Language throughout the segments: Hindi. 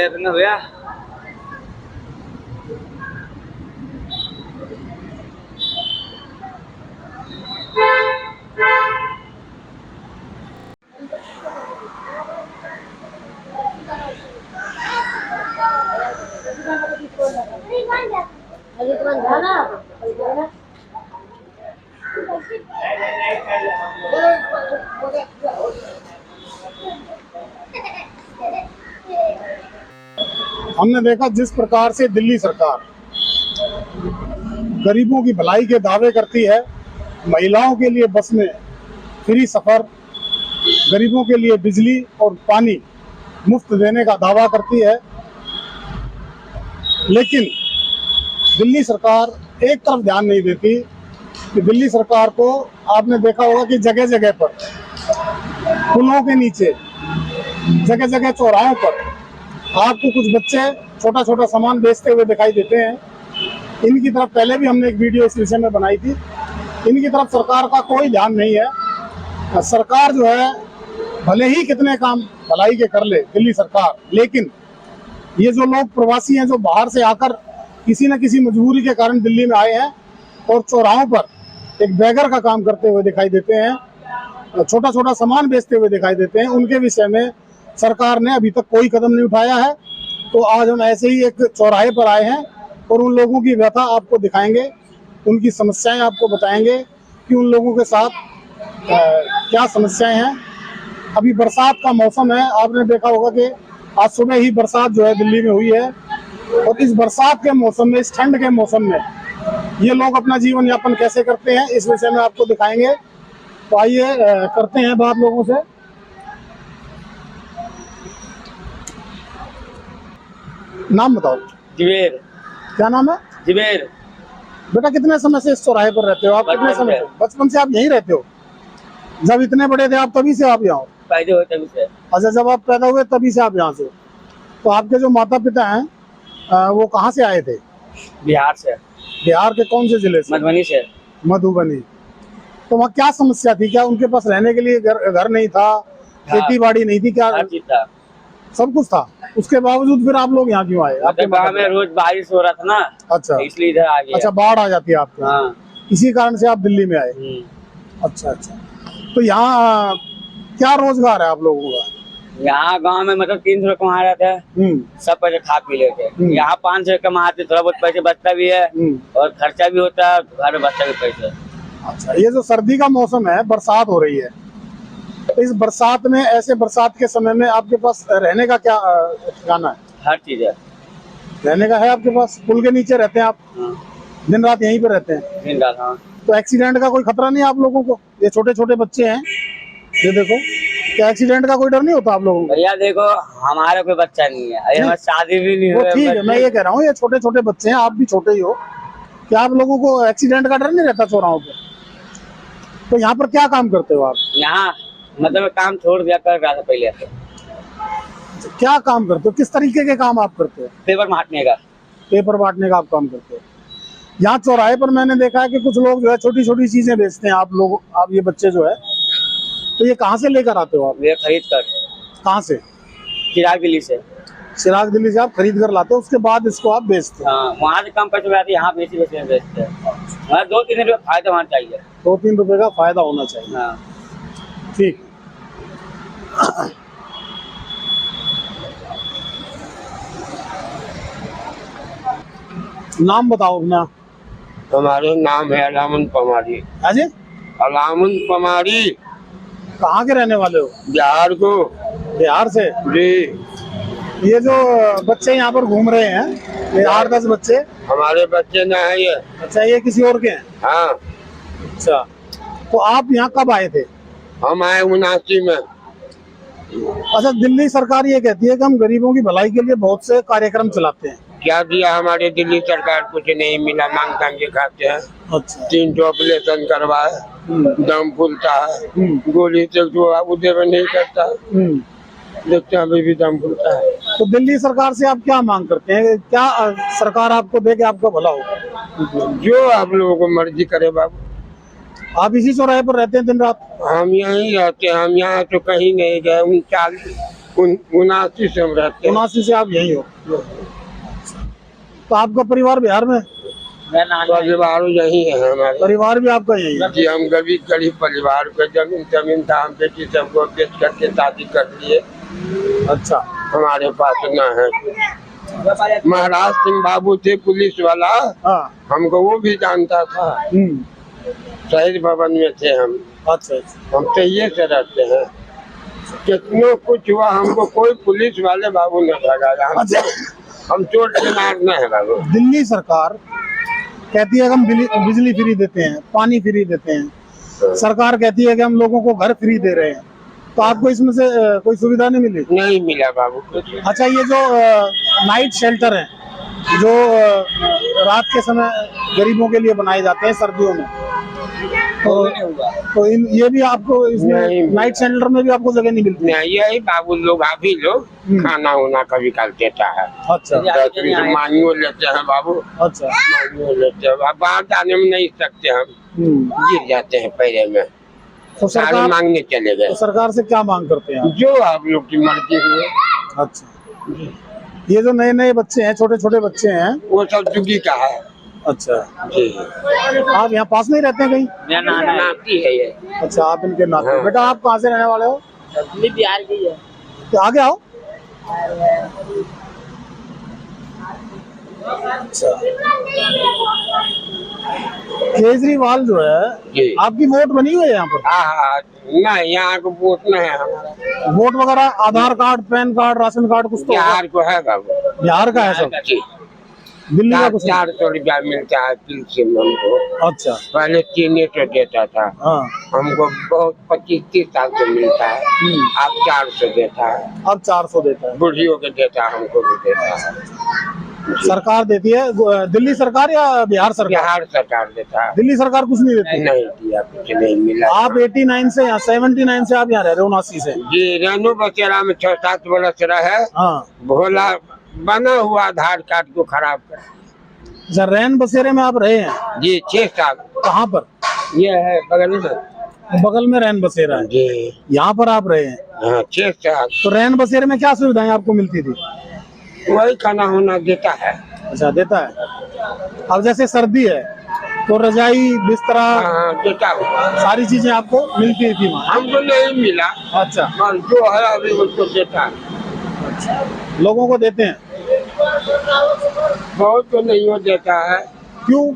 तो ना भैया। हमने देखा जिस प्रकार से दिल्ली सरकार गरीबों की भलाई के दावे करती है, महिलाओं के लिए बस में फ्री सफ़र, गरीबों के लिए बिजली और पानी मुफ्त देने का दावा करती है, लेकिन दिल्ली सरकार एक तरफ ध्यान नहीं देती कि दिल्ली सरकार को आपने देखा होगा कि जगह जगह पर पुलों के नीचे, जगह जगह चौराहों पर आपको कुछ बच्चे छोटा छोटा सामान बेचते हुए दिखाई देते हैं। इनकी तरफ पहले भी हमने एक वीडियो इस विषय में बनाई थी। इनकी तरफ सरकार का कोई ध्यान नहीं है। सरकार जो है भले ही कितने काम भलाई के कर ले दिल्ली सरकार, लेकिन ये जो लोग प्रवासी हैं जो बाहर से आकर किसी न किसी मजबूरी के कारण दिल्ली में आए हैं और चौराहों पर एक बैगर का काम करते हुए दिखाई देते हैं, छोटा छोटा सामान बेचते हुए दिखाई देते हैं, उनके विषय में सरकार ने अभी तक कोई कदम नहीं उठाया है। तो आज हम ऐसे ही एक चौराहे पर आए हैं और उन लोगों की व्यथा आपको दिखाएंगे, उनकी समस्याएं आपको बताएंगे कि उन लोगों के साथ क्या समस्याएं हैं। अभी बरसात का मौसम है, आपने देखा होगा कि आज सुबह ही बरसात जो है दिल्ली में हुई है, और इस बरसात के मौसम में, इस ठंड के मौसम में ये लोग अपना जीवन यापन कैसे करते हैं, इस विषय में आपको दिखाएंगे। तो आइए करते हैं बात लोगों से। नाम बताओ। जुबेर। क्या नाम है? जुबेर। बेटा कितने समय से इस चौराहे पर रहते हो आप? कितने समय से? बचपन से आप यहीं रहते हो? जब इतने बड़े थे आप तभी से आप यहाँ हो? पैदा हुए तभी से। अच्छा, जब आप पैदा हुए तभी से आप यहाँ से? तो आपके जो माता पिता हैं वो कहाँ से आए थे? बिहार से। बिहार के कौन से जिले से? मधुबनी से। मधुबनी। तो वहाँ क्या समस्या थी? क्या उनके पास रहने के लिए घर नहीं था, खेती बाड़ी नहीं थी, क्या हर चीज था? सब कुछ था, उसके बावजूद फिर आप लोग यहाँ क्यों आए? आपके गाँव में रोज बारिश हो रहा था ना। अच्छा, इसलिए इधर आ गया। अच्छा, बाढ़ आ जाती है आपके? हाँ। इसी कारण से आप दिल्ली में आए? अच्छा अच्छा। तो यहाँ क्या रोजगार है आप लोगों का? यहाँ गांव में मतलब 300 कमा रहे थे, सब पैसे खा पी लेते। यहाँ 500 कमाते, थोड़ा बहुत पैसे बचता भी है और खर्चा भी होता है, घर में बचता भी पैसा। अच्छा, ये जो सर्दी का मौसम है, बरसात हो रही है, तो इस बरसात में, ऐसे बरसात के समय में आपके पास रहने का क्या ठिकाना है? हर चीज है। रहने का है आपके पास? पुल के नीचे रहते हैं आप? दिन रात यहीं पे रहते हैं? दिन रात। हाँ। तो एक्सीडेंट का कोई खतरा नहीं आप लोगों को? ये छोटे छोटे बच्चे हैं, ये देखो, क्या एक्सीडेंट का कोई डर नहीं होता आप लोगों को? भैया देखो, हमारा कोई बच्चा नहीं है, हमारी शादी भी नहीं हुई। ठीक है, मैं ये कह रहा हूँ, ये छोटे छोटे बच्चे हैं, आप भी छोटे ही हो, क्या आप लोगों को एक्सीडेंट का डर नहीं रहता चौराहों पे? तो यहाँ पर क्या काम करते हो आप? यहाँ मतलब काम छोड़ दिया, कर रहा था पहले। क्या काम करते हो? किस तरीके के काम आप करते हो? पेपर बांटने का। पेपर बांटने का आप काम करते हो? यहाँ चौराहे पर मैंने देखा है कि कुछ लोग जो है छोटी छोटी चीजें बेचते हैं। आप ये बच्चे जो है, तो ये कहाँ से लेकर आते हो आप? ये खरीद कर। कहाँ से? चिराग दिल्ली से। चिराग दिल्ली से आप खरीद कर लाते हो, उसके बाद इसको आप बेचते हो? हाँ, वहाँ से कम पैसे में आते, यहाँ बेची बेचते हैं। 2-3 रुपये फायदा होना चाहिए। 2-3 रुपए का फायदा होना चाहिए। हाँ। ठीक। नाम बताओ अपना। हमारे नाम है अलामुन पमारी। अजय, अलामुन पमारी। कहाँ के रहने वाले हो? बिहार को। बिहार से जी। ये जो बच्चे यहाँ पर घूम रहे हैं, ये 8-10 बच्चे हमारे बच्चे न है ये। अच्छा, ये किसी और के हैं? हाँ। अच्छा, तो आप यहाँ कब आए थे? हम आए 79 में। अच्छा, दिल्ली सरकार ये कहती है कि हम गरीबों की भलाई के लिए बहुत से कार्यक्रम चलाते हैं। क्या दिया हमारे दिल्ली सरकार? कुछ नहीं मिला, मांग तांग के खाते हैं। अच्छा। 3 ऑपरेशन करवाए, दम फूलता है, गोली से जो उधर में नहीं करता, देखते हैं अभी भी दम फूलता है। तो दिल्ली सरकार से आप क्या मांग करते हैं? क्या सरकार आपको दे के आपका भला हो? जो आप लोगों को मर्जी करे बाबू। आप इसी चौराहे पर रहते हैं दिन रात? हम यहीं रहते हैं, हम यहाँ तो कहीं नहीं गए। 79 से हम रहते हैं। 79 से आप यही हो। तो आपका परिवार बिहार में? मेरा नाना परिवार यही है हमारे। परिवार भी आपका यही है? जी हम गरीब परिवार को जमीन था, हम बेटी सबको बेच करके शादी कर लिए। अच्छा। हमारे पास न है। महाराज सिंह बाबू थे पुलिस वाला, हाँ। हमको वो भी जानता था। शहीद भवन में थे हम। अच्छा। हम तो ये से रहते हैं। कितनों कुछ हुआ, हमको कोई पुलिस वाले बाबू ने भगाया। अच्छा। हम चोट के मार न है बाबू। दिल्ली सरकार कहती है कि हम बिजली फ्री देते हैं, पानी फ्री देते हैं। सरकार कहती है कि हम लोगों को घर फ्री दे रहे हैं। तो आपको इसमें से कोई सुविधा नहीं मिली? नहीं मिला बाबू कुछ। अच्छा, ये जो नाइट शेल्टर है जो रात के समय गरीबों के लिए बनाए जाते हैं सर्दियों में, तो ये भी आपको इसमें नाइट शेल्टर में भी आपको जगह नहीं मिलती? नहीं, यही बाबू लोग अभी लोग खाना उना कभी काल देता है। अच्छा। मांगियो लेते हैं बाबू। अच्छा। मांगियो लेते हैं। अब बाहर जाने में नहीं सकते हम, गिर जाते हैं पैरे में। तो सारे सरकार मांगने चले गए। तो सरकार से क्या मांग करते हैं आप? जो आप लोग की मर्जी हुए। अच्छा। ये जो नए नए बच्चे हैं, छोटे छोटे बच्चे हैं, वो सब चुकी का है। अच्छा। जी आप यहाँ पास में ही रहते हैं कहीं? मेरा नाना नाती है ये। अच्छा, आप इनके नाते। हाँ। बेटा आप कहाँ से रहने वाले हो? बिहार की है। तो आगे आओ। अच्छा। केजरीवाल जो जी। है, आपकी वोट बनी हुई है यहाँ पर? हाँ, नहीं यहाँ को वोट नहीं है हमारा। वोट वगैरह Aadhaar card, pan card, ration card कुछ तो होगा? बिहार को है बाबू। बिहार का है सब? जी। दिल्ली का कुछ नहीं? 400 रुपया मिलता है पेंशन हमको। अच्छा। पहले 300 देता था। हाँ। हमको बहुत 25-30 साल से मिलता है। अब 400 देता है। अब 400 देता है। बुढ़ियों के देता है, हमको भी देता है। सरकार देती है? दिल्ली सरकार या बिहार सरकार? बिहार सरकार देता है। दिल्ली सरकार कुछ नहीं देती? नहीं दिया, कुछ नहीं मिला। आप 89 से यहाँ 79 से आप यहाँ रह रहे हो? 79 से? जी रेणु बसेरा में 6-7 बरस रहे। हाँ। भोला बना हुआ आधार कार्ड को खराब कर। अच्छा, रैन बसेरे में आप रहे हैं? जी 6 साल। कहाँ पर? ये है बगल में। बगल में रैन बसेरा है? जी यहाँ पर आप रहे हैं? हाँ 6 साल। तो रैन बसेरे में क्या सुविधाएं आपको मिलती थी? वही खाना होना देता है। अच्छा, देता है। अब जैसे सर्दी है तो रजाई, बिस्तरा, हाँ देता है। सारी चीजें आपको मिलती थी वहाँ? हमको नहीं मिला। अच्छा। और जो है अभी उसको देता है। लोगों को देते हैं? बहुत तो नहीं हो देता है। क्यों?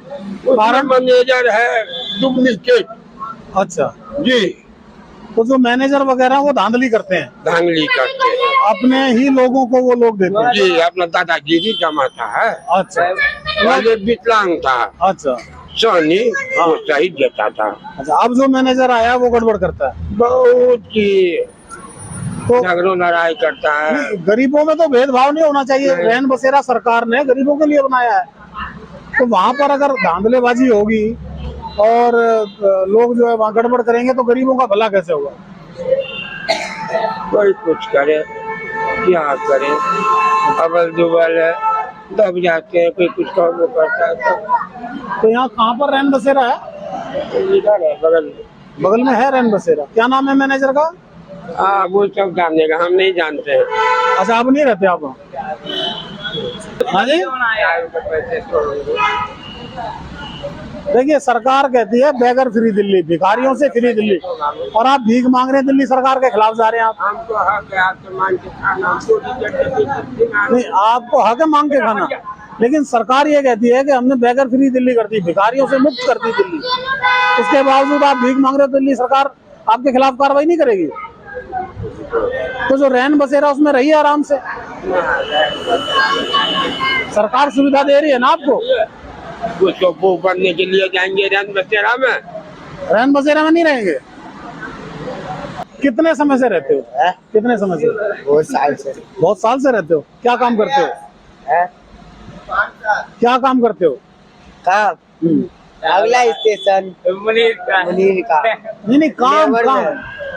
कारण मैनेजर है डुप्लीकेट। अच्छा। जी तो जो मैनेजर वगैरह वो धांधली करते हैं, धांधली करते हैं। अपने ही लोगों को वो लोग देते हैं? जी अपना दादागिरी जमाता है। अच्छा। पहले विकलांग था अच्छा। सोनी, वो सही देता था। अच्छा, अब जो मैनेजर आया वो गड़बड़ करता है? बहुत ही तो झगड़ों लड़ाई करता है। गरीबों में तो भेदभाव नहीं होना चाहिए। रैन बसेरा सरकार ने गरीबों के लिए बनाया है, तो वहाँ पर अगर धांधलेबाजी होगी और लोग जो है वहाँ गड़बड़ करेंगे तो गरीबों का भला कैसे होगा? कोई कुछ करे क्या करे, अबल दुबल है दब जाते हैं, कोई कुछ काम करता है। तो यहाँ कहाँ पर रैन बसेरा है? इधर है बगल में। बगल में है रैन बसेरा। क्या नाम है मैनेजर का? हाँ वो सब जानेगा, हम नहीं जानते हैं। अच्छा, आप नहीं रहते आप वहाँ? हाँ जी। देखिए, सरकार कहती है बेगर फ्री दिल्ली, भिखारियों से फ्री दिल्ली, और आप भीख मांग रहे हैं, दिल्ली सरकार के खिलाफ जा रहे हैं आप। हमको हक है आपके मांग के खाना। नहीं, आपको हक है मांग के खाना, लेकिन सरकार ये कहती है कि हमने बेगर फ्री दिल्ली कर दी, भिखारियों से मुक्त कर दी दिल्ली। इसके बावजूद आप भीख मांग रहे हो, दिल्ली सरकार आपके खिलाफ कार्रवाई नहीं करेगी? तो जो रैन बसेरा उसमें रहिए आराम से, सरकार सुविधा दे रही है ना आपको। कुछ तो वो बनने के लिए जाएंगे रैन बसेरा में। रैन बसेरा में नहीं रहेंगे? कितने समय से रहते हो? कितने समय से? बहुत साल से। बहुत साल से रहते हो। क्या काम करते हो? क्या काम करते हो? काम अगला स्टेशन मुनीर का। मुनीर का। नहीं काम लेबर काम। में।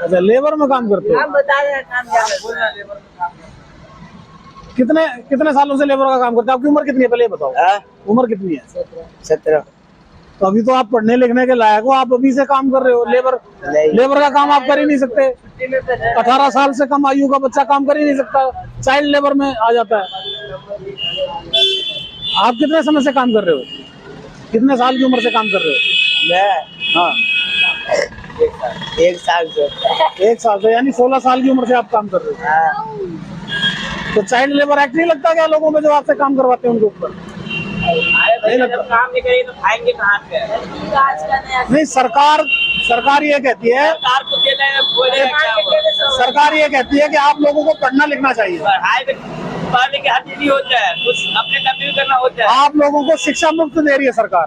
अच्छा, लेबर में काम करते हो। बता रहे हैं काम क्या बोलना लेबर का। कितने कितने सालों से लेबर का काम करते हो? आपकी उम्र कितनी है पहले ये बताओ? हाँ? उम्र कितनी है? 17। तो अभी तो आप पढ़ने लिखने के लायक हो, आप अभी से काम कर रहे हो। लेबर का काम आप कर ही नहीं सकते। 18 साल से कम आयु का बच्चा काम कर ही नहीं सकता, चाइल्ड लेबर में आ जाता है। आप कितने समय से काम कर रहे हो? कितने साल की उम्र से काम कर रहे हो? मैं हाँ, 1 साल से। 1 साल से, यानी 16 साल की उम्र से आप काम कर रहे हो। हाँ। तो चाइल्ड लेबर एक्ट नहीं लगता क्या लोगों में जो आपसे काम करवाते हैं उनके ऊपर? नहीं लगता। जब काम नहीं करेंगे तो खाएंगे कहाँ से? नहीं, सरकार ये कहती है, सरकार को देना है, बोलेगा क्या वो? सरकार ये कहती है कि आप लोगों को पढ़ना लिखना चाहिए, पढ़ाई में पढ़ने के हर चीज नहीं होता है, कुछ अपने काम भी करना होता है। आप लोगों को शिक्षा मुफ्त दे रही है सरकार।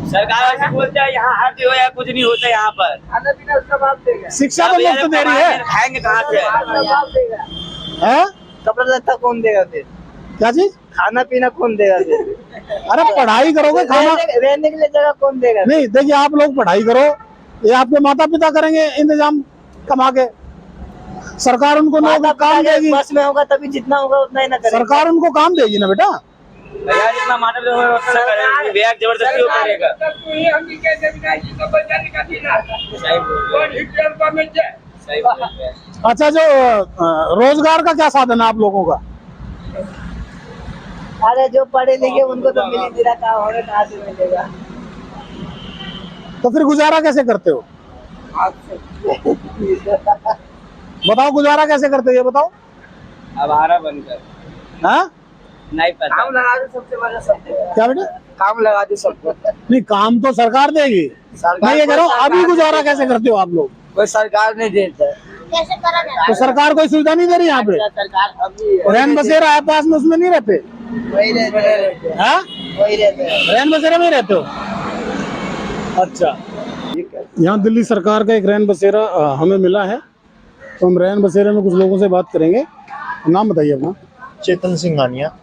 सरकार ऐसे बोलता है यहाँ हर चीज हो या कुछ नहीं होता है यहाँ पर। खाना पीना उसका बाप देगा। शिक्षा तो मुफ्त दे रही है, खाएंगे कहाँ से? बाप देगा। हैं? कपड़ा लत्ता कौन देगा फिर? क्या चीज? खाना पीना कौन देगा फिर? अरे पढ़ाई करोगे, खाना रहने के लिए जगह कौन देगा? नहीं। देखिए, आप लोग पढ़ाई करो, ये आपके माता पिता करेंगे इंतजाम कमा के। सरकार उनको माता काम पिता के देगी, बस में होगा तभी जितना होगा उतना ही ना करेगा। सरकार उनको काम देगी ना बेटा। भैया जितना मानव जो है उतना करेगा, भैया जबरदस्ती वो करेगा। सही बोल रहे हैं। अच्छा, जो रोजगार का क्या साधन है आप लोगों का? अरे जो पढ़े लिखे उनको तो मिल ही नहीं रहा, काम हमें कहाँ से मिलेगा? तो फिर गुजारा कैसे करते हो? बताओ, गुजारा कैसे करते हो ये बताओ। अब आरा बनकर हाँ, नहीं पता। काम लगा दो, सबसे बड़ा सब देगा। क्या बेटा? काम लगा दो सबको। नहीं, काम तो सरकार देगी। मैं ये कह रहा हूँ, अभी गुजारा कैसे करते हो आप लोग? कोई सरकार नहीं देता। कैसे करा जाए? तो सरकार कोई सुविधा नहीं दे रही यहाँ पे? सरकार अभी रैन बसेरा है पास में, उसमें नहीं रहते? वही रहते हैं। हाँ, वही रहते हैं। रैन बसेरा में रहते हो? अच्छा, यहाँ दिल्ली सरकार का एक रैन बसेरा हमें मिला है, तो हम रैन बसेरे में कुछ लोगों से बात करेंगे। नाम बताइए अपना। चेतन सिंघानिया।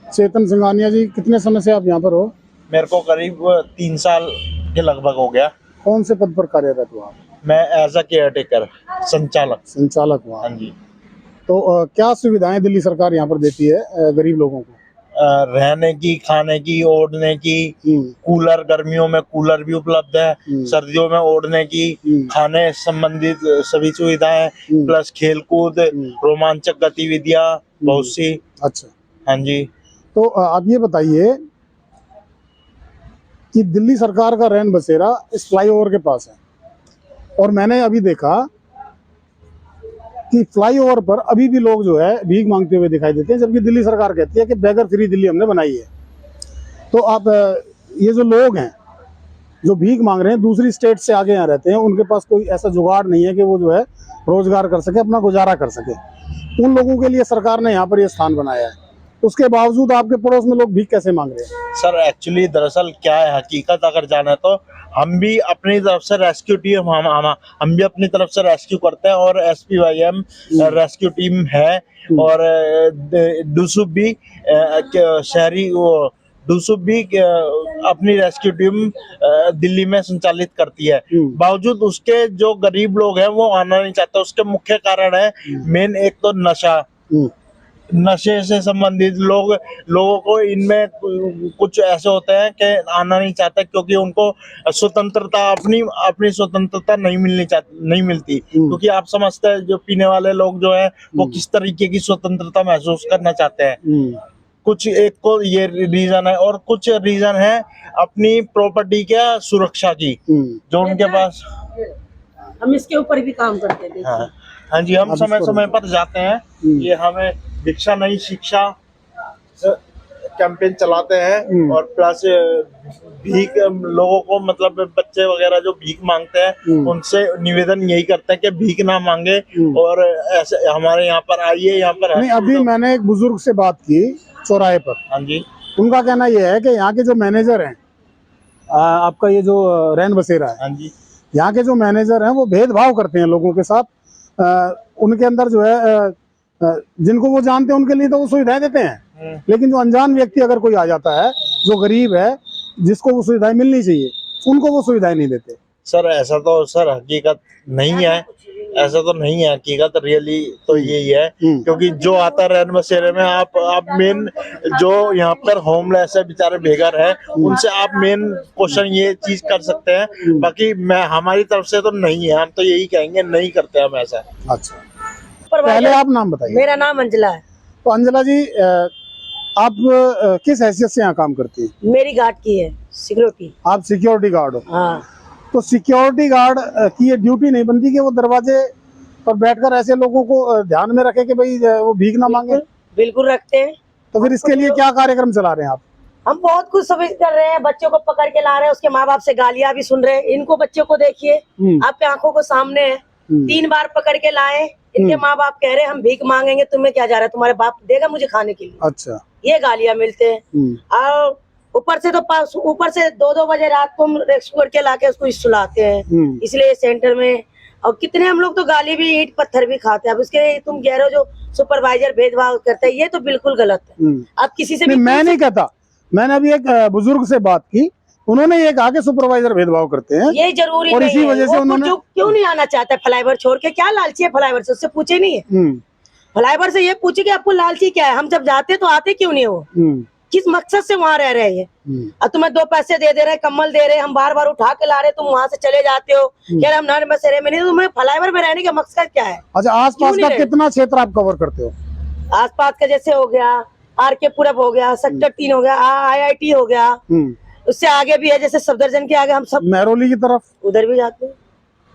चेतन सिंघानिया जी, कितने समय से आप यहाँ पर हो? मेरे को करीब 3 साल के लगभग हो गया। कौन से पद पर कार्यरत हो आप? मैं एज अ केयर टेकर, संचालक हो हाँ आप। जी। तो क्या सुविधाएं दिल्ली सरकार यहाँ पर देती है गरीब लोगों को? रहने की, खाने की, ओढ़ने की, कूलर, गर्मियों में कूलर भी उपलब्ध है, सर्दियों में ओढ़ने की, खाने संबंधित सभी सुविधाएं, प्लस खेलकूद, रोमांचक गतिविधियां बहुत सी। अच्छा, हाँ जी। तो आप ये बताइए कि दिल्ली सरकार का रैन बसेरा इस फ्लाईओवर के पास है, और मैंने अभी देखा कि फ्लाईओवर पर अभी भी लोग जो है भीख मांगते हुए दिखाई देते हैं, जबकि दिल्ली सरकार कहती है कि बेगर फ्री दिल्ली हमने बनाई है। तो आप ये जो लोग हैं जो भीख मांग रहे हैं, दूसरी स्टेट से आगे यहाँ रहते हैं, उनके पास कोई ऐसा जुगाड़ नहीं है कि वो जो है रोजगार कर सके, अपना गुजारा कर सके। उन लोगों के लिए सरकार ने यहाँ पर ये स्थान बनाया है, उसके बावजूद आपके पड़ोस में लोग भीख कैसे मांग रहे हैं? सर एक्चुअली दरअसल क्या है, हकीकत अगर जाने तो हम भी अपनी तरफ से रेस्क्यू टीम हम भी अपनी तरफ से रेस्क्यू करते हैं, और SPYM रेस्क्यू टीम है, और डूसुब भी शहरी डूसुब भी अपनी रेस्क्यू टीम दिल्ली में संचालित करती है। बावजूद उसके जो गरीब लोग हैं वो आना नहीं चाहते। उसके मुख्य कारण है मेन, एक तो नशे से संबंधित लोगों को इनमें कुछ ऐसे होते हैं कि आना नहीं चाहते, क्योंकि उनको स्वतंत्रता, अपनी स्वतंत्रता नहीं मिलती। क्योंकि आप समझते हैं जो पीने वाले लोग जो है वो किस तरीके की स्वतंत्रता महसूस करना चाहते हैं। कुछ एक को ये रीजन है, और कुछ रीजन है अपनी प्रॉपर्टी के सुरक्षा की, जो उनके पास। हम इसके ऊपर भी काम करते हैं। हाँ जी, हम समय समय पर जाते हैं। ये हमें भिक्षा नहीं शिक्षा कैंपेन चलाते हैं, और प्लस भीख लोगों को, मतलब बच्चे वगैरह जो भीख मांगते हैं उनसे निवेदन यही करते हैं कि भीख ना मांगे, और ऐसे हमारे यहाँ पर आइए, यहाँ पर। नहीं, अभी मैंने एक बुजुर्ग से बात की चौराहे पर। हाँ जी। उनका कहना यह है कि यहाँ के जो मैनेजर हैं, आपका ये जो रैन बसेरा है, हाँ जी, यहाँ के जो मैनेजर हैं वो भेदभाव करते हैं लोगों के साथ। उनके अंदर जो है जिनको वो जानते हैं उनके लिए तो वो सुविधाएं देते हैं, लेकिन जो अनजान व्यक्ति अगर कोई आ जाता है, जो गरीब है, जिसको वो सुविधाएं मिलनी चाहिए, उनको वो सुविधाएं नहीं देते। सर ऐसा तो सर हकीकत नहीं है। ऐसा तो नहीं है हकीकत, रियली तो यही है। क्योंकि जो आता है रैन बसेरे में, आप मेन जो यहाँ पर होमलेस है, बेचारे बेघर है, उनसे आप मेन क्वेश्चन ये चीज कर सकते हैं। बाकी मैं हमारी तरफ से तो नहीं है, हम तो यही कहेंगे नहीं करते हम ऐसा। अच्छा, पहले आप नाम बताइए। मेरा नाम अंजला है। तो अंजना जी, आप किस हैसियत से यहाँ काम करती हैं? मेरी गार्ड की है सिक्योरिटी। आप सिक्योरिटी गार्ड हो। हाँ। तो सिक्योरिटी गार्ड की ये ड्यूटी नहीं बनती कि वो दरवाजे पर बैठकर ऐसे लोगों को ध्यान में रखे कि भाई वो भीख ना मांगे? बिल्कुल रखते हैं। तो फिर इसके लिए क्या कार्यक्रम चला रहे हैं आप? हम बहुत कुछ सर्विस कर रहे हैं, बच्चों को पकड़ के ला रहे हैं, उसके माँ बाप से गालियां भी सुन रहे हैं। इनको बच्चों को देखिए, आपके आंखों को सामने है, 3 बार पकड़ के लाए। इनके माँ बाप कह रहे हैं हम भीख मांगेंगे, तुम्हें क्या जा रहा है, तुम्हारे बाप देगा मुझे खाने के लिए। अच्छा। ये गालियां मिलते हैं। और ऊपर से 2-2 बजे रात को हम रेस्क्यू करके लाके उसको सुलाते हैं। इसलिए सेंटर में और कितने हम लोग तो गाली भी, ईंट पत्थर भी खाते हैं। अब इसके तुम कह रहे हो जो सुपरवाइजर भेदभाव करता है, ये तो बिल्कुल गलत है। आप किसी से भी मैं नहीं कहता, मैंने अभी एक बुजुर्ग से बात की, उन्होंने ये कहा कि सुपरवाइजर भेदभाव करते हैं, ये जरूरी और इसी वजह से उन्होंने क्यों नहीं आना चाहता है फ्लाईओवर छोड़ के? क्या लालची है फ्लाईओवर से? उससे पूछे नहीं है। फ्लाईओवर से ये पूछे कि आपको लालची क्या है, हम जब जाते तो आते क्यों नहीं हो, किस मकसद से वहाँ रह रहे हैं? और तुम्हें 2 पैसे दे रहे, कम्बल दे रहे, हम बार बार उठा के ला रहे, तुम वहाँ से चले जाते हो, कह रहे हम नर बसेरे में नहीं। तुम्हें फ्लाईओवर में रहने का मकसद क्या है? अच्छा, आसपास का कितना क्षेत्र आप कवर करते हो? आसपास का जैसे हो गया RK पुरब हो गया, सेक्टर 3 हो गया, IIT हो गया, उससे आगे भी है, जैसे सफदरजंग के आगे हम सब महरौली की तरफ उधर भी जाते हैं।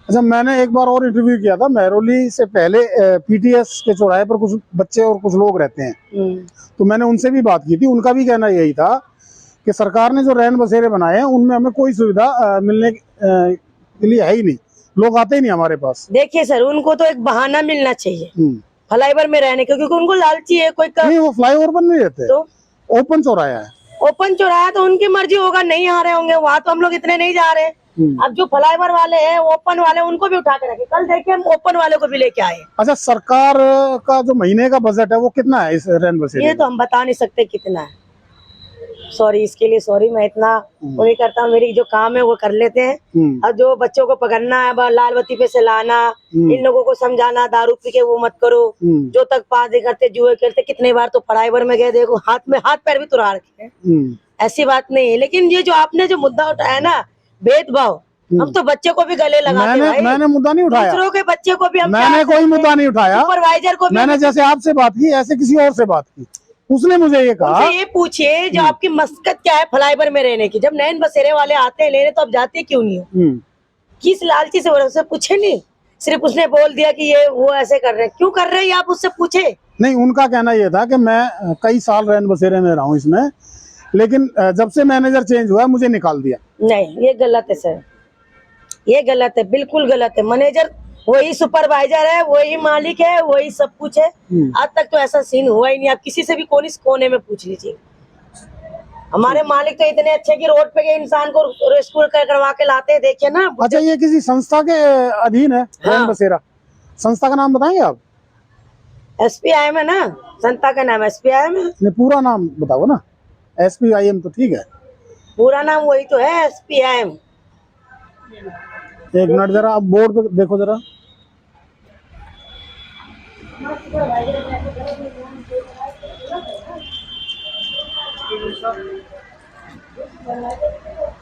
अच्छा, मैंने एक बार और इंटरव्यू किया था, महरौली से पहले PTS के चौराहे पर कुछ बच्चे और कुछ लोग रहते हैं, तो मैंने उनसे भी बात की थी। उनका भी कहना यही था कि सरकार ने जो रैन बसेरे बनाए हैं उनमें हमें कोई सुविधा मिलने के लिए है ही नहीं, लोग आते ही नहीं हमारे पास। देखिए सर, उनको तो एक बहाना मिलना चाहिए फ्लाईओवर में रहने का, क्योंकि उनको लालची है। कोई नहीं, वो फ्लाईओवर पर नहीं रहते, तो ओपन चौराहा है। ओपन चौराहा तो उनकी मर्जी होगा, नहीं आ रहे होंगे वहाँ, तो हम लोग इतने नहीं जा रहे। अब जो फ्लाईओवर वाले हैं, ओपन वाले, उनको भी उठा के रखे। कल देखिए हम ओपन वाले को भी लेके आए। अच्छा, सरकार का जो महीने का बजट है वो कितना है इस रैन बसेरे? ये तो हम बता नहीं सकते कितना है, सॉरी, इसके लिए सॉरी। मैं इतना वो नहीं करता हूँ, मेरी जो काम है वो कर लेते हैं। और जो बच्चों को पकड़ना है, लाल बत्ती पे से लाना, इन लोगों को समझाना दारू पी के वो मत करो, जो तक पास करते, जुए खेलते, कितने बार तो फ्लाईओवर में गए, देखो हाथ पैर भी तुड़ा रखे हैं। ऐसी बात नहीं है। लेकिन ये जो आपने जो मुद्दा उठाया ना, भेदभाव, हम तो बच्चे को भी गले लगाते हैं। मैंने मुद्दा नहीं उठाया, दूसरों के बच्चे को भी हम, मैंने कोई मुद्दा नहीं उठाया। सुपरवाइजर को भी मैंने जैसे आपसे बात की ऐसे किसी और से बात की, उसने मुझे ये कहा, ये पूछिए जो आपकी मकसद क्या है फ्लाईओवर में रहने की। जब नैन बसेरे वाले आते हैं लेने, तो आप जाते क्यों नहीं हो? किस लालची से? उससे पूछे नहीं, सिर्फ उसने बोल दिया कि ये वो ऐसे कर रहे हैं। क्यों कर रहे हैं आप उससे पूछे नहीं? उनका कहना यह था कि मैं कई साल रैन बसेरे में रहा हूँ इसमें, लेकिन जब से मैनेजर चेंज हुआ मुझे निकाल दिया। नहीं, ये गलत है सर, ये गलत है, बिल्कुल गलत है। मैनेजर वही सुपरवाइजर है, वही मालिक है, वही सब कुछ है। आज तक तो ऐसा सीन हुआ ही नहीं। आप किसी से भी कोने में पूछ लीजिए। हमारे मालिक तो इतने अच्छे कि रोड पे के इंसान को रेस्क्यू करवा के लाते हैं, देखिए ना। अच्छा, ये किसी संस्था के अधीन है रैन बसेरा? संस्था का नाम बताएंगे आप? SPIM है ना, संस्था का नाम SPIM है। पूरा नाम बताओ ना। SPIM तो ठीक है, पूरा नाम वही तो है, SPIM। एक मिनट, जरा आप बोर्ड पे देखो जरा।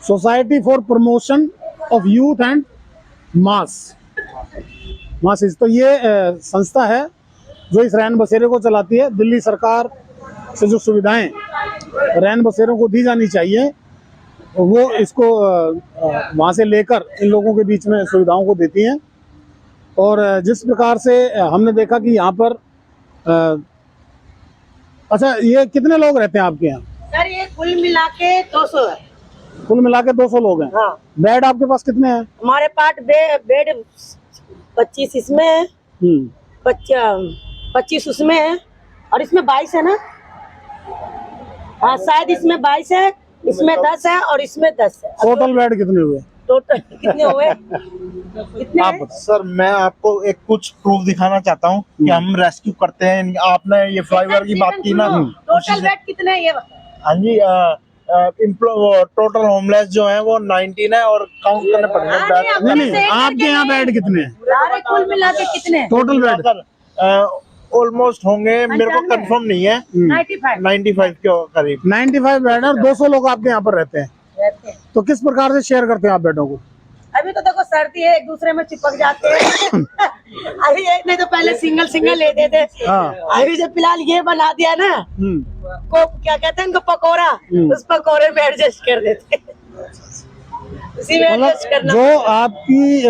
Society for promotion of youth and masses. तो ये संस्था है जो इस रैन बसेरे को चलाती है। दिल्ली सरकार से जो सुविधाएं रैन बसेरों को दी जानी चाहिए, वो इसको वहाँ से लेकर इन लोगों के बीच में सुविधाओं को देती हैं। और जिस प्रकार से हमने देखा कि यहाँ पर अच्छा, ये कितने लोग रहते हैं आपके यहाँ? सर ये कुल मिला के 200 है। कुल मिला के 200 लोग हैं। हाँ। बेड आपके पास कितने हैं? हमारे पास बेड 25 इसमें है, 25 उसमें है, और इसमें 22 है ना। हाँ, शायद इसमें 22 है, इसमें 10 है, और इसमें 10 है। टोटल बेड कितने हुए? टोटल कितने हुए? कितने आप सर, मैं आपको एक कुछ प्रूफ दिखाना चाहता हूँ कि हम रेस्क्यू करते हैं। आपने ये फ्लाईओवर की बात की ना, टोटल बेड कितने है ये बताओ। हाँ जी, टोटल होमलेस जो है वो 19 है और काउंट करने पड़ेंगे बेड। नहीं नहीं, आपके यहाँ बेड कितने हैं सारे कुल मिला के कितने? Total bed? ऑलमोस्ट होंगे, मेरे को कंफर्म नहीं है, 95 के करीब। 95 बेड और 200 लोग आपके यहाँ पर रहते हैं। तो किस प्रकार से शेयर करते हैं आप बेडों को? अभी तो देखो सर्दी है, एक दूसरे में चिपक जाते हैं। अभी एक नहीं तो पहले सिंगल सिंगल लेते थे, हाँ। अभी जब फिलहाल ये बना दिया ना, को क्या कहते हैं इनको, पकौड़ा, उस पकौड़े में एडजस्ट कर देते हैं। उसी में एडजस्ट करना। जो आपकी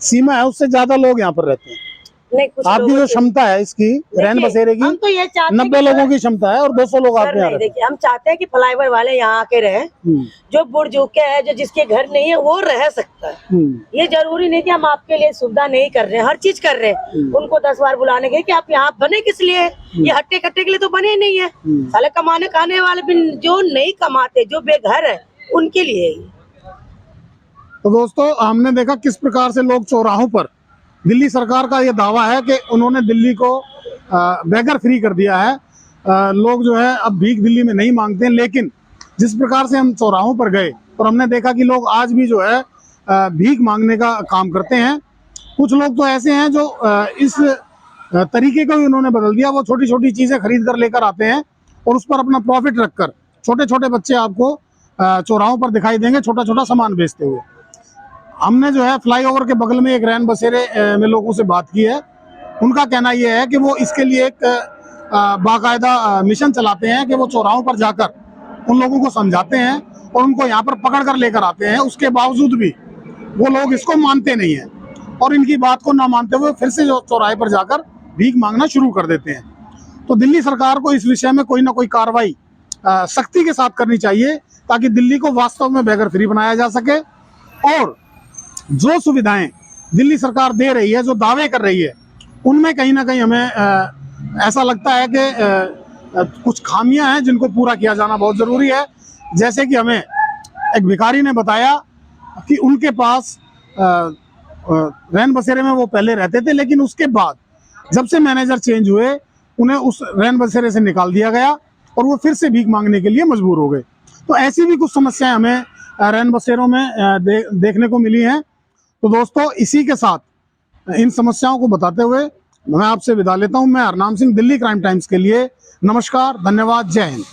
सीमा है उससे ज्यादा लोग यहाँ पर रहते हैं। नहीं, कुछ आपकी लोगों जो से- क्षमता है इसकी रैन बसेरे की हम तो ये चाहते हैं 90 कि- लोगों की क्षमता है और 200 लोग सर आपके यहाँ नहीं, रहते देखिए हम चाहते हैं कि फ्लाईओवर वाले यहाँ आके रहे, हैं। जो बुजुर्ग है, जो जिसके घर नहीं है वो रह सकता है। ये जरूरी नहीं कि हम आपके लिए सुविधा नहीं कर रहे हैं, हर चीज कर रहे हैं। उनको 10 बार बुलाने के लिए कि आप यहाँ बने किस लिए, ये हट्टे कट्टे के लिए तो बने ही नहीं है। साले कमाने खाने वाले भी जो नहीं कमाते, जो बेघर है, उनके लिए ही। तो दोस्तों, हमने देखा किस प्रकार से लोग चौराहों पर, दिल्ली सरकार का ये दावा है कि उन्होंने दिल्ली को बेगर फ्री कर दिया है। लोग जो है अब भीख दिल्ली में नहीं मांगते हैं, लेकिन जिस प्रकार से हम चौराहों पर गए और हमने देखा कि लोग आज भी जो है भीख मांगने का काम करते हैं। कुछ लोग तो ऐसे हैं जो इस तरीके को भी उन्होंने बदल दिया। वो छोटी छोटी चीज़ें खरीद कर लेकर आते हैं और उस पर अपना प्रॉफिट रखकर छोटे छोटे बच्चे आपको चौराहों पर दिखाई देंगे छोटा छोटा सामान बेचते हुए। हमने जो है फ्लाईओवर के बगल में एक रैन बसेरे में लोगों से बात की है। उनका कहना यह है कि वो इसके लिए एक बाकायदा मिशन चलाते हैं कि वो चौराहों पर जाकर उन लोगों को समझाते हैं और उनको यहाँ पर पकड़ कर लेकर आते हैं। उसके बावजूद भी वो लोग इसको मानते नहीं हैं और इनकी बात को ना मानते हुए फिर से जो चौराहे पर जाकर भीख मांगना शुरू कर देते हैं। तो दिल्ली सरकार को इस विषय में कोई ना कोई कार्रवाई सख्ती के साथ करनी चाहिए ताकि दिल्ली को वास्तव में बेगर फ्री बनाया जा सके। और जो सुविधाएं दिल्ली सरकार दे रही है, जो दावे कर रही है, उनमें कहीं ना कहीं हमें ऐसा लगता है कि कुछ खामियां हैं जिनको पूरा किया जाना बहुत ज़रूरी है। जैसे कि हमें एक भिखारी ने बताया कि उनके पास रैन बसेरे में वो पहले रहते थे, लेकिन उसके बाद जब से मैनेजर चेंज हुए उन्हें उस रैन बसेरे से निकाल दिया गया और वो फिर से भीख मांगने के लिए मजबूर हो गए। तो ऐसी भी कुछ समस्याएं हमें रैन बसेरों में देखने को मिली हैं। तो दोस्तों, इसी के साथ इन समस्याओं को बताते हुए मैं आपसे विदा लेता हूं। मैं हरनाम सिंह, दिल्ली क्राइम टाइम्स के लिए। नमस्कार, धन्यवाद, जय हिंद।